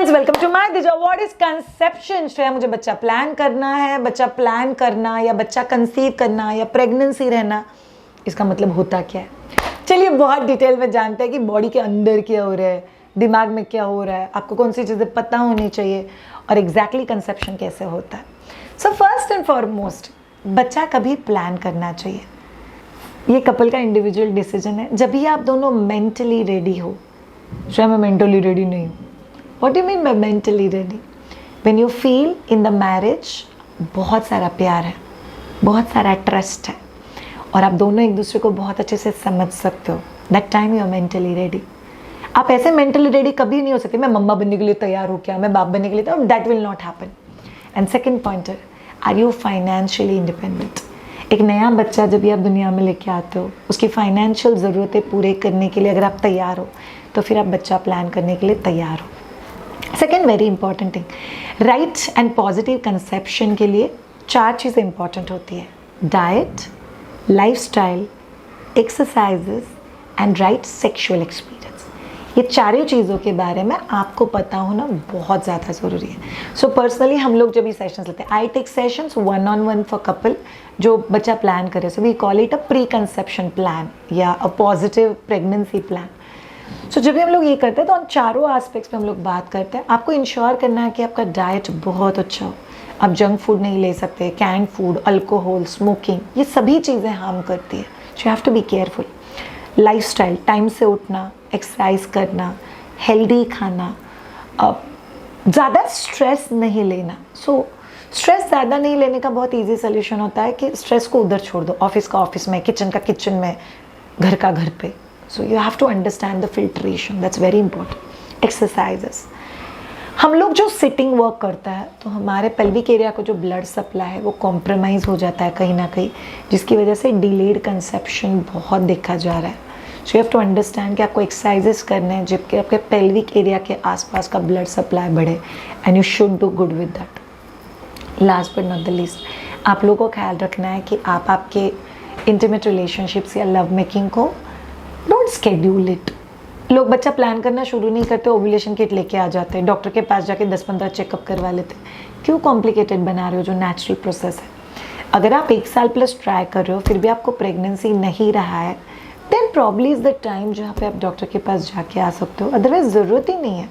Friends, welcome to my Disha. What is conception? Shreya, मुझे बच्चा plan करना है, बच्चा प्लान करना या बच्चा कंसीव करना या प्रेगनेंसी रहना, इसका मतलब होता क्या है? चलिए बहुत डिटेल में जानते हैं कि बॉडी के अंदर क्या हो रहा है, दिमाग में क्या हो रहा है, आपको कौन सी चीज़ें पता होनी चाहिए और एग्जैक्टली कंसेप्शन कैसे होता है। सो फर्स्ट एंड फॉरमोस्ट, बच्चा कभी प्लान करना चाहिए। ये कपल का इंडिविजुअल डिसीजन है। जब भी आप दोनों मेंटली रेडी हो। श्रेया, मैं मेंटली रेडी नहीं हूँ। What do you mean by mentally ready? When you feel in the marriage, बहुत सारा प्यार है, बहुत सारा ट्रस्ट है और आप दोनों एक दूसरे को बहुत अच्छे से समझ सकते हो। That time you are mentally ready. आप ऐसे mentally ready कभी नहीं हो सकते, मैं मम्मा बनने के लिए तैयार हूँ क्या, मैं बाप बनने के लिए तैयार, that will not happen. And second pointer, are you financially independent? एक नया बच्चा जब भी आप दुनिया में लेके आते हो, उसकी फाइनेंशियल ज़रूरतें पूरे करने के लिए अगर आप तैयार हो तो फिर आप बच्चा प्लान करने के लिए तैयार हो। Second very important thing, right and positive conception के लिए 4 चीज़ें इंपॉर्टेंट होती है: diet, lifestyle, exercises and right sexual experience. ये चारों चीज़ों के बारे में आपको पता होना बहुत ज़्यादा ज़रूरी है। सो पर्सनली हम लोग जब ये सेशंस लेते हैं, I take sessions 1-on-1 for couple जो बच्चा प्लान करे। So we call it a pre conception plan या a positive pregnancy plan. So जब भी हम लोग ये करते हैं तो उन चारों एस्पेक्ट्स पे हम लोग बात करते हैं। आपको इंश्योर करना है कि आपका डाइट बहुत अच्छा हो। आप जंक फूड नहीं ले सकते, कैंड फूड, अल्कोहल, स्मोकिंग, ये सभी चीज़ें हार्म करती है। So you have to be careful. Lifestyle, time से उठना, एक्सरसाइज करना, हेल्दी खाना, ज़्यादा स्ट्रेस नहीं लेना। सो स्ट्रेस ज़्यादा नहीं लेने का बहुत ईजी सोल्यूशन होता है कि स्ट्रेस को उधर छोड़ दो, ऑफिस का ऑफिस में, किचन का किचन में, घर का घर पे। So you have to understand the filtration, that's very important. Exercises. हम लोग जो सिटिंग वर्क करता है तो हमारे पेल्विक एरिया को जो ब्लड सप्लाई है वो कॉम्प्रोमाइज़ हो जाता है कहीं ना कहीं, जिसकी वजह से डिलेड कंसेप्शन बहुत देखा जा रहा है। So you have to understand कि आपको एक्सरसाइजेस करने हैं जबकि आपके पेल्विक एरिया के आसपास का ब्लड सप्लाई बढ़े, and you should do good with that. Last but not the least, आप लोगों को ख्याल रखना है कि आप आपके इंटीमेट रिलेशनशिप्स या लव मेकिंग को डोंट स्केड्यूल इट। लोग बच्चा प्लान करना शुरू नहीं करते, ओव्यूलेशन किट लेके आ जाते हैं, डॉक्टर के पास जाके 10-15 चेकअप करवा लेते हैं। क्यों कॉम्प्लिकेटेड बना रहे हो जो नेचुरल प्रोसेस है? अगर आप 1 साल प्लस ट्राई कर रहे हो फिर भी आपको प्रेगनेंसी नहीं रहा है, then probably is the time जहाँ पे आप डॉक्टर के पास जाके आ सकते हो। अदरवाइज ज़रूरत ही नहीं है,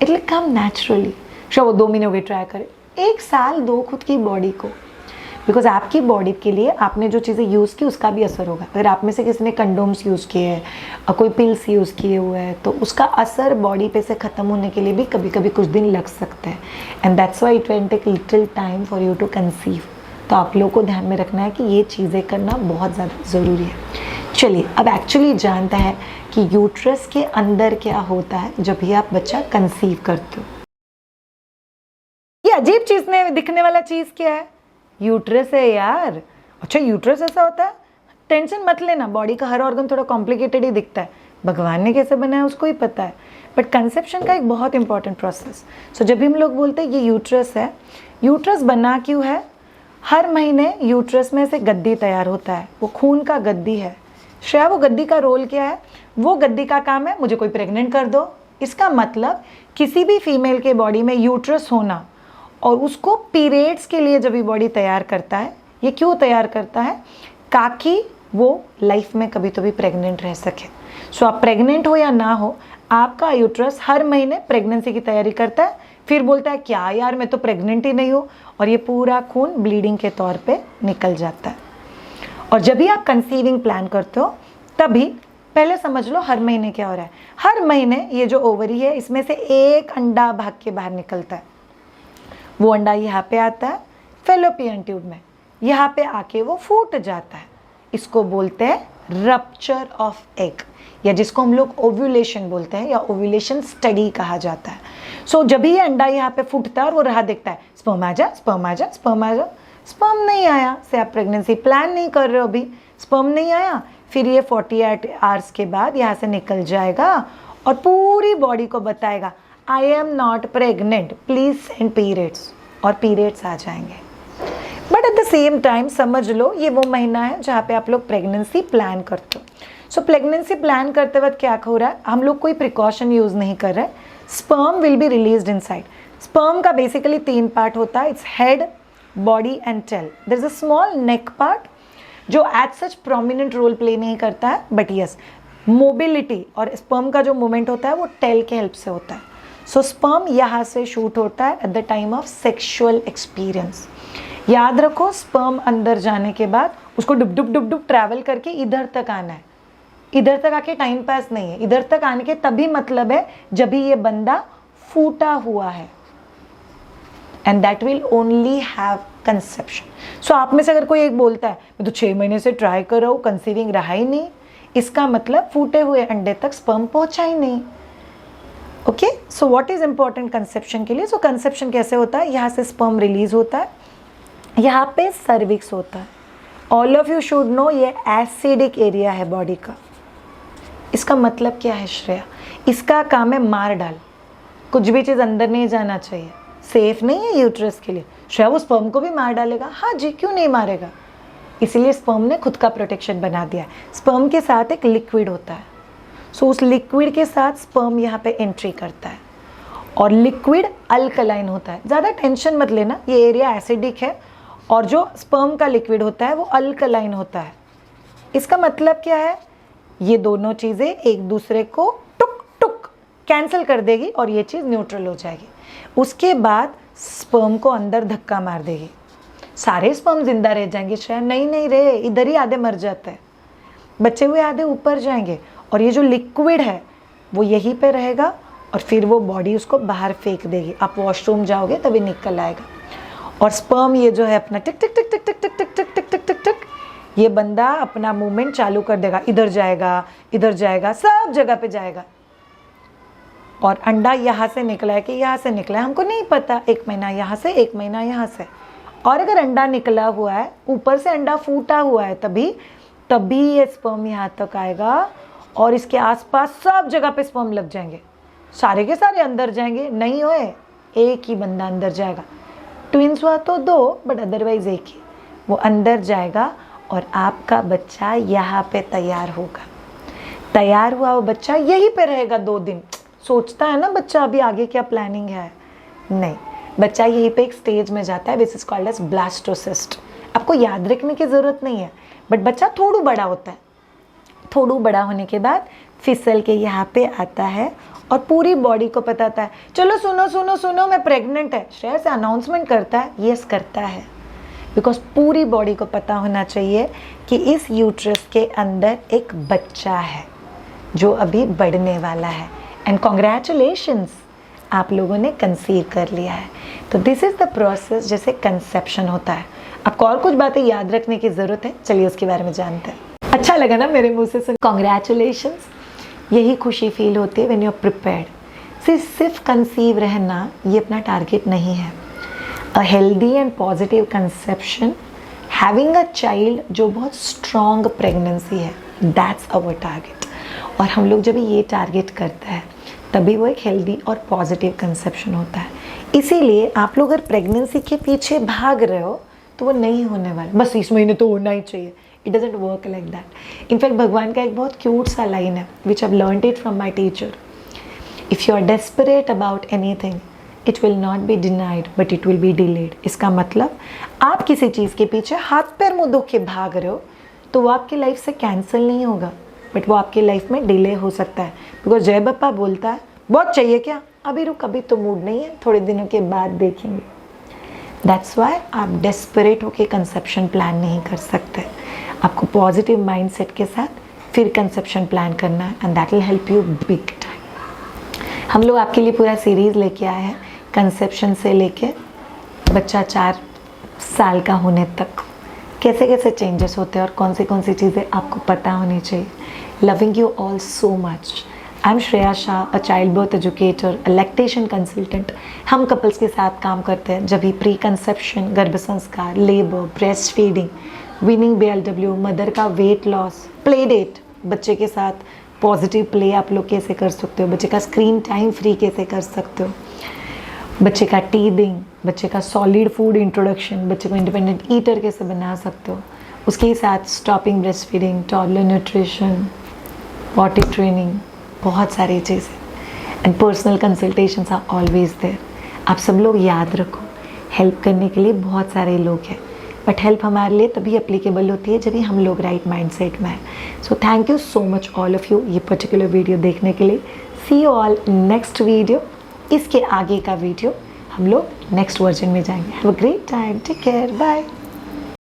इट विल कम नेचुरली। वो 2 महीने हो गए ट्राई करें, 1 साल दो खुद की बॉडी को, बिकॉज आपकी बॉडी के लिए आपने जो चीज़ें यूज़ की उसका भी असर होगा। अगर आप में से किसी ने कंडोम्स यूज़ किए हैं और कोई पिल्स यूज़ किए हुए हैं तो उसका असर बॉडी पे से ख़त्म होने के लिए भी कभी कभी कुछ दिन लग सकते हैं, and that's why it will take little time for you to conceive. तो आप लोगों को ध्यान में रखना है कि ये चीज़ें करना बहुत ज़्यादा ज़रूरी है। चलिए अब एक्चुअली जानता है कि यूट्रस के अंदर क्या होता है जब भी आप बच्चा कंसीव करते हो। ये अजीब चीज़ में दिखने वाला चीज़ क्या है? यूट्रस है यार। अच्छा, यूट्रस ऐसा होता है? टेंशन मत लेना, बॉडी का हर ऑर्गन थोड़ा कॉम्प्लिकेटेड ही दिखता है, भगवान ने कैसे बनाया उसको ही पता है, बट कंसेप्शन का एक बहुत इंपॉर्टेंट प्रोसेस। सो जब भी हम लोग बोलते हैं ये यूट्रस है, यूट्रस बना क्यों है? हर महीने यूट्रस में से गद्दी तैयार होता है, वो खून का गद्दी है। श्रेया, वो गद्दी का रोल क्या है? वो गद्दी का काम है मुझे कोई प्रेग्नेंट कर दो। इसका मतलब किसी भी फीमेल के बॉडी में यूट्रस होना और उसको पीरियड्स के लिए जब भी बॉडी तैयार करता है, ये क्यों तैयार करता है? ताकि वो लाइफ में कभी तो भी प्रेग्नेंट रह सके। सो आप प्रेग्नेंट हो या ना हो, आपका यूट्रस हर महीने प्रेगनेंसी की तैयारी करता है, फिर बोलता है क्या यार मैं तो प्रेग्नेंट ही नहीं हूँ, और ये पूरा खून ब्लीडिंग के तौर पे निकल जाता है। और जब भी आप कंसीविंग प्लान करते हो तभी पहले समझ लो हर महीने क्या हो रहा है। हर महीने ये जो ओवरी है इसमें से एक अंडा भाग के बाहर निकलता है। वो अंडा यहाँ पे आता है फेलोपियन ट्यूब में, यहाँ पे आके वो फूट जाता है। इसको बोलते हैं रप्चर ऑफ एग, या जिसको हम लोग ओव्यूलेशन बोलते हैं या ओव्यूलेशन स्टडी कहा जाता है। सो जब भी ये अंडा यहाँ पे फूटता है और वो राह देखता है, स्पर्म आ जा, स्पर्म आ जा, स्पर्म आ जा, स्पर्म नहीं आया से आप प्रेगनेंसी प्लान नहीं कर रहे हो, अभी स्पर्म नहीं आया, फिर ये 48 आवर्स के बाद यहाँ से निकल जाएगा और पूरी बॉडी को बताएगा I am not pregnant, please send periods, और पीरियड्स आ जाएंगे। But at the same time समझ लो ये वो महीना है जहाँ पे आप लोग प्रेगनेंसी प्लान करते हो। सो प्रेगनेंसी प्लान करते वक्त क्या हो रहा है, हम लोग कोई प्रिकॉशन यूज़ नहीं कर रहे, sperm will be released inside. Sperm का बेसिकली 3 पार्ट होता है, it's head, body and tail. There is a small neck part जो as such prominent role play नहीं करता है, बट यस मोबिलिटी और स्पर्म का जो मूवमेंट होता है वो टेल के हेल्प से होता है। सो स्पर्म यहाँ से शूट होता है at the time of sexual experience. याद रखो, स्पर्म अंदर जाने के बाद उसको डुब डुब डुब डुब ट्रैवल करके इधर तक आना है। इधर तक आके टाइम पास नहीं है, इधर तक आने के तभी मतलब है जब भी ये बंदा फूटा हुआ है, and that will only have conception. So आप में से अगर कोई एक बोलता है मैं तो 6 महीने से ट्राई कर रहा हूँ, कंसीविंग रहा ही नहीं, इसका मतलब फूटे हुए अंडे तक स्पर्म पहुंचा ही नहीं। Okay, so what is important conception के लिए? सो कंसेप्शन कैसे होता है? यहाँ से स्पर्म रिलीज होता है, यहाँ पे सर्विक्स होता है। All of you should know ये एसिडिक एरिया है बॉडी का। इसका मतलब क्या है श्रेया? इसका काम है मार डाल, कुछ भी चीज़ अंदर नहीं जाना चाहिए, सेफ नहीं है यूट्रस के लिए। श्रेया वो स्पर्म को भी मार डालेगा? हाँ जी, क्यों नहीं मारेगा? इसीलिए स्पर्म ने खुद का प्रोटेक्शन बना दिया है। स्पर्म के साथ एक लिक्विड होता है, सो उस लिक्विड के साथ स्पर्म यहाँ पे एंट्री करता है, और लिक्विड अल्कलाइन होता है। ज़्यादा टेंशन मत लेना, ये एरिया एसिडिक है और जो स्पर्म का लिक्विड होता है वो अल्कलाइन होता है। इसका मतलब क्या है? ये दोनों चीज़ें एक दूसरे को टुक टुक कैंसिल कर देगी और ये चीज़ न्यूट्रल हो जाएगी। उसके बाद स्पर्म को अंदर धक्का मार देगी, सारे स्पर्म जिंदा रह जाएंगे शायद? नहीं नहीं रे, इधर ही आधे मर जाते हैं, बचे हुए आधे ऊपर जाएंगे, और ये जो लिक्विड है वो यहीं पे रहेगा और फिर वो बॉडी उसको बाहर फेंक देगी। आप वॉशरूम जाओगे तभी निकल आएगा, और स्पर्म ये जो है अपना टिक टिक टिक टिक टिक टिक टिक टिक टिक टिक टिक टिक ये बंदा अपना मूवमेंट चालू कर देगा, इधर जाएगा, सब जगह पे जाएगा। और अंडा यहाँ से निकला है कि यहाँ से निकला है हमको नहीं पता, 1 महीना यहाँ से 1 महीना यहाँ से। और अगर अंडा निकला हुआ है, ऊपर से अंडा फूटा हुआ है, तभी ये स्पर्म यहाँ तक आएगा और इसके आसपास सब जगह पे स्पर्म लग जाएंगे, सारे के सारे अंदर जाएंगे। नहीं होए, एक ही बंदा अंदर जाएगा। ट्विंस हुआ तो 2, बट अदरवाइज एक ही, वो अंदर जाएगा और आपका बच्चा यहाँ पे तैयार होगा। तैयार हुआ वो बच्चा यहीं पे रहेगा 2 दिन। सोचता है ना बच्चा अभी आगे क्या प्लानिंग है? नहीं, बच्चा यहीं पे एक स्टेज में जाता है which is called as blastocyst. आपको याद रखने की ज़रूरत नहीं है, बट बच्चा थोड़ा बड़ा होता है। थोड़ा बड़ा होने के बाद फिसल के यहाँ पे आता है और पूरी बॉडी को पता है, चलो सुनो सुनो सुनो मैं प्रेग्नेंट है। श्रेया से अनाउंसमेंट करता है, यस करता है, बिकॉज पूरी बॉडी को पता होना चाहिए कि इस यूट्रस के अंदर एक बच्चा है जो अभी बढ़ने वाला है, एंड कॉन्ग्रेचुलेशंस, आप लोगों ने कंसीव कर लिया है। तो दिस इज़ द प्रोसेस जैसे कंसेप्शन होता है। आपको और कुछ बातें याद रखने की ज़रूरत है, चलिए उसके बारे में जानते हैं। अच्छा लगा ना मेरे मुंह से सुन? कॉन्ग्रेचुलेशंस, यही खुशी फील होती है व्हेन यू आर प्रिपेयर्ड। सिर्फ कंसीव रहना ये अपना टारगेट नहीं है। A healthy and positive conception, having a child जो बहुत स्ट्रॉन्ग प्रेगनेंसी है, दैट्स अवर टारगेट। और हम लोग जब ये टारगेट करते हैं तभी वो एक हेल्दी और पॉजिटिव कंसेप्शन होता है। इसीलिए आप लोग अगर प्रेगनेंसी के पीछे भाग रहे हो तो वो नहीं होने वाला, बस इस महीने तो होना ही चाहिए। It doesn't work like that. In fact भगवान का एक बहुत क्यूट सा लाइन है which I learned it from my teacher, if you are desperate about anything it will not be denied but it will be delayed. इसका मतलब आप किसी चीज़ के पीछे हाथ पैर मुँह धो के भाग रहे हो तो वो आपकी लाइफ से कैंसिल नहीं होगा, बट वो आपकी लाइफ में डिले हो सकता है। बिकॉज जय बप्पा बोलता है बहुत चाहिए क्या, अभी रुक, अभी तो मूड नहीं है, थोड़े दिनों के बाद देखेंगे। दैट्स वाई आप डेस्परेट होके कंसेप्शन प्लान नहीं कर सकते। आपको पॉजिटिव माइंडसेट के साथ फिर कंसेप्शन प्लान करना है, and that will help you big time. हम लोग आपके लिए पूरा सीरीज़ लेके आए हैं, कंसेप्शन से लेके बच्चा 4 साल का होने तक कैसे कैसे चेंजेस होते हैं और कौन सी चीज़ें आपको पता होनी चाहिए। Loving you all so much. I am Shreya Shah, a child birth educator, a lactation consultant. हम कपल्स के साथ काम करते हैं जब भी प्री कंसेप्शन, गर्भ संस्कार, labour, breast feeding, winning BLW, mother का वेट लॉस, प्ले डेट, बच्चे के साथ पॉजिटिव प्ले आप लोग कैसे कर सकते हो, बच्चे का स्क्रीन टाइम फ्री कैसे कर सकते हो, बच्चे का टीदिंग, बच्चे का सॉलिड फूड इंट्रोडक्शन, बच्चे को इंडिपेंडेंट ईटर कैसे बना सकते हो, उसके साथ stopping breast feeding, toddler nutrition, potty training, बहुत सारी चीज़ें। And personal consultations are always there. आप सब लोग याद रखो, हेल्प करने के लिए बहुत सारे लोग हैं, बट हेल्प हमारे लिए तभी एप्लीकेबल होती है जब हम लोग राइट माइंडसेट में हैं। So thank you so much all of you ये पर्टिकुलर वीडियो देखने के लिए। सी यू ऑल नेक्स्ट वीडियो। इसके आगे का वीडियो हम लोग नेक्स्ट वर्जन में जाएंगे। Have a great time, take care, bye.